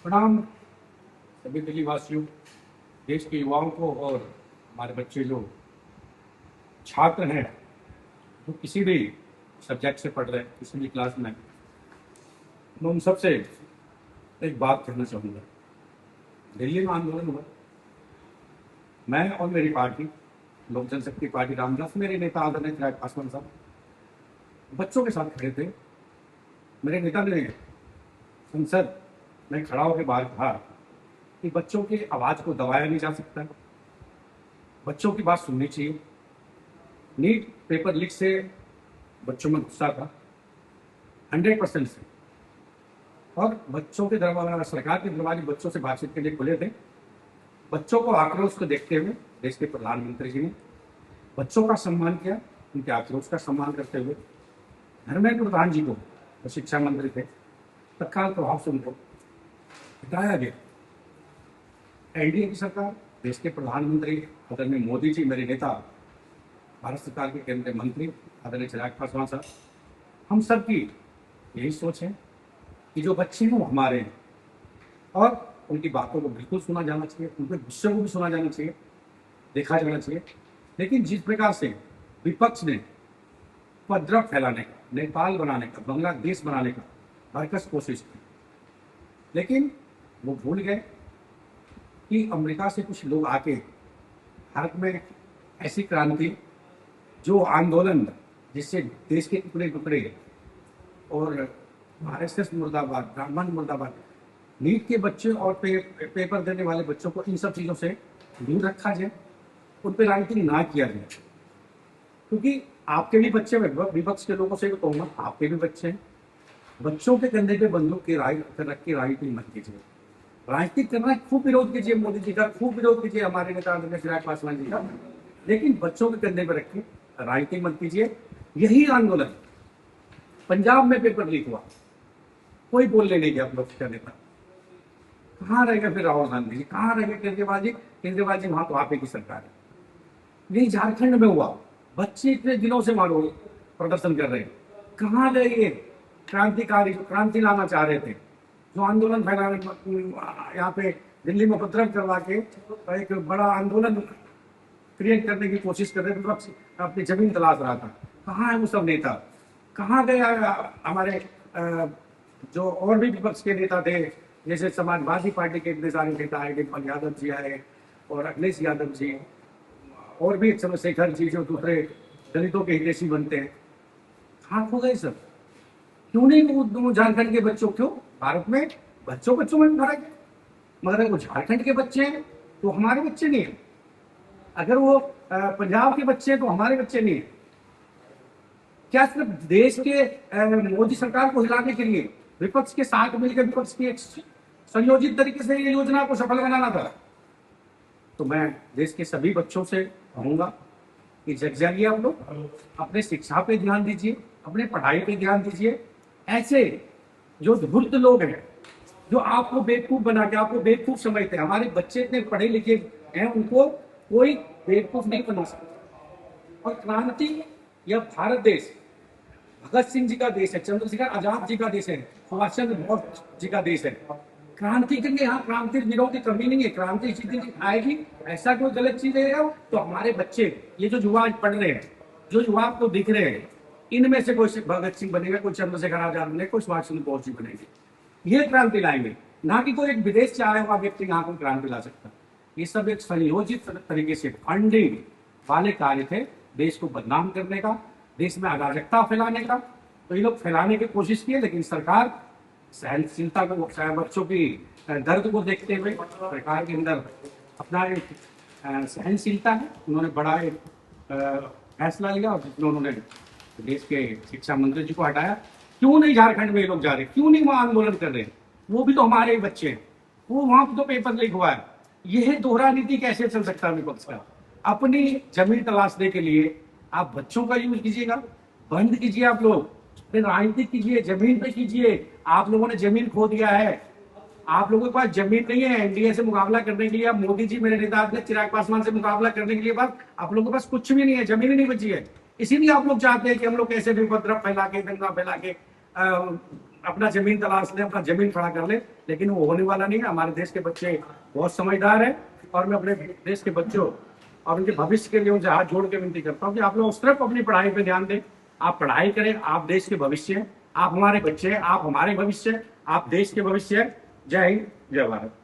प्रणाम सभी दिल्ली वासियों, देश के युवाओं को और हमारे बच्चे जो छात्र हैं, जो किसी भी सब्जेक्ट से पढ़ रहे हैं, किसी भी क्लास में, मैं उन सबसे एक बात कहना चाहूँगा। दिल्ली में आंदोलन हुआ, मैं और मेरी पार्टी लोक जनशक्ति पार्टी रामदास, मेरे नेता आदरणीय चिराग पासवान साहब बच्चों के साथ खड़े थे। मेरे नेता ने संसद में खड़ा होकर बाहर कहा कि बच्चों की आवाज़ को दबाया नहीं जा सकता, बच्चों की बात सुननी चाहिए। नीट पेपर लीक से बच्चों में गुस्सा था 100% से, और बच्चों के दरवाजे, सरकार के दरवाजे बच्चों से बातचीत के लिए खुले थे। बच्चों को आक्रोश को देखते हुए देश के प्रधानमंत्री जी ने बच्चों का सम्मान किया, उनके आक्रोश का सम्मान करते हुए धर्मेंद्र प्रधान जी को, जो शिक्षा मंत्री थे, तत्काल प्रभाव से उनको हटाया गया। एनडीए की सरकार, देश के प्रधानमंत्री आदरणीय मोदी जी, मेरे नेता भारत सरकार के केंद्रीय मंत्री आदरणीय चिराग पासवान साहब, हम सब की यही सोच है कि जो बच्चे हैं वो हमारे हैं और उनकी बातों को बिल्कुल सुना जाना चाहिए, उनके गुस्से को भी सुना जाना चाहिए, देखा जाना चाहिए। लेकिन जिस प्रकार से विपक्ष ने उपद्रव फैलाने का, नेपाल बनाने का, बांग्लादेश बनाने का भरकस कोशिश की, लेकिन वो भूल गए कि अमेरिका से कुछ लोग आके भारत में ऐसी क्रांति, जो आंदोलन जिससे देश के टुकड़े टुकड़े और आरएसएस मुर्दाबाद, ब्राह्मण मुर्दाबाद, नीट के बच्चे और पेपर देने वाले बच्चों को इन सब चीज़ों से दूर रखा जाए, उन पर राजनीति ना किया जाए। क्योंकि आपके भी बच्चे, विपक्ष के लोगों से भी कहूँगा, आपके भी बच्चे हैं, बच्चों के कंधे पे बंदूक की रख के राजनीति मत कीजिए। राजनीति करना है, खूब विरोध कीजिए मोदी जी का, खूब विरोध कीजिए हमारे नेता चिराग पासवान जी का, लेकिन बच्चों के कंधे पर रख के राजनीति मत कीजिए। यही आंदोलन पंजाब में पेपर लीक हुआ, कोई बोलने नहीं गया विपक्ष का नेता। कहाँ रह गए फिर राहुल गांधी जी, कहाँ रह गए केजरीवाल जी? केजरीवाल जी वहां तो आप ही की सरकार है। यही झारखंड में हुआ, बच्चे इतने दिनों से मारो प्रदर्शन कर रहे हैं, कहाँ गए ये क्रांतिकारी जो क्रांति लाना चाह रहे थे, जो आंदोलन फैलाने, यहाँ पे दिल्ली में उपद्रव करवा के एक बड़ा आंदोलन क्रिएट करने की कोशिश कर रहे थे, अपनी जमीन तलाश रहा था। कहाँ है वो सब नेता? कहाँ गए हमारे जो और भी विपक्ष के नेता थे, जैसे समाजवादी पार्टी के इतने सारे नेता आए, डिम्पल यादव जी आए और अखिलेश यादव जी, और भी चंद्रशेखर जी जो दूसरे दलितों के हितैषी बनते हैं, कहाँ खो गए सब? क्यों नहीं वो झारखंड के बच्चों, क्यों भारत में बच्चों में फर्क है, मगर वो झारखंड के बच्चे हैं तो हमारे बच्चे नहीं है, अगर वो पंजाब के बच्चे हैं तो हमारे बच्चे नहीं है। क्या सिर्फ देश के मोदी सरकार को हिलाने के लिए विपक्ष के साथ मिलकर विपक्ष की एक संयोजित तरीके से ये योजना को सफल बनाना था? तो मैं देश के सभी बच्चों से कहूंगा कि जग जाइए, आप लोग अपने शिक्षा पे ध्यान दीजिए, अपने पढ़ाई पे ध्यान दीजिए। ऐसे जो धूर्त लोग हैं, जो आपको बेवकूफ बना के, आपको बेवकूफ समझते हैं, हमारे बच्चे इतने पढ़े लिखे हैं, उनको कोई बेवकूफ नहीं बना सकता। और क्रांति, यह भारत देश भगत सिंह जी का देश है, चंद्रशेखर आजाद जी का देश है, सुभाष चंद्र बोस जी का देश है। क्रांति के लिए यहाँ क्रांति विरोध की कमी नहीं है, क्रांति जिस दिन आएगी, ऐसा कोई गलत चीज है तो हमारे बच्चे, ये जो युवा पढ़ रहे हैं, जो युवा आपको दिख रहे हैं, इनमें से कोई भगत सिंह बनेगा, कोई चंद्रशेखर आजाद बनेगा, कोई सुभाष चंद्र बोस जी बनेंगे, ये क्रांति लाएंगे। ना कि कोई एक विदेश से आया हुआ व्यक्ति यहाँ को क्रांति ला सकता। ये सब एक संयोजित तरीके से फंडिंग वाले कार्य थे, देश को बदनाम करने का, देश में अराजकता फैलाने का। तो ये लोग फैलाने की कोशिश किए, लेकिन सरकार सहनशीलता को, बच्चों की दर्द को देखते हुए सरकार के अंदर अपना एक सहनशीलता है, उन्होंने बड़ा एक फैसला लिया और जिसमें उन्होंने देश के शिक्षा मंत्री जी को हटाया। क्यों नहीं झारखंड में ये लोग जा रहे, क्यों नहीं वहाँ आंदोलन कर रहे हैं? वो भी तो हमारे ही बच्चे हैं, वो वहाँ तो पेपर लीक हुआ है। यह दोहरा नीति कैसे चल सकता है विपक्ष का? अपनी जमीन तलाशने के लिए आप बच्चों का यूज कीजिएगा, बंद कीजिए, आप लोग फिर राजनीति कीजिए, जमीन पे कीजिए। आप लोगों ने जमीन खो दिया है, आप लोगों के पास जमीन नहीं है एनडीए से मुकाबला करने के लिए, आप मोदी जी मेरे नेता ने चिराग पासवान से मुकाबला करने के लिए, बस आप लोगों के पास कुछ भी नहीं है, जमीन ही नहीं बची है। इसीलिए आप लोग चाहते हैं कि हम लोग कैसे भी उपद्रव फैला के, दंगा फैला के अपना जमीन तलाश ले, अपना जमीन खड़ा कर ले, लेकिन वो होने वाला नहीं है। हमारे देश के बच्चे बहुत समझदार हैं और मैं अपने देश के बच्चों और उनके भविष्य के लिए उनसे हाथ जोड़ के विनती करता हूँ कि आप लोग सिर्फ अपनी पढ़ाई पे ध्यान दें। आप पढ़ाई करें, आप देश के भविष्य हैं, आप हमारे बच्चे हैं, आप हमारे भविष्य हैं, आप देश के भविष्य हैं। जय हिंद, जय भारत।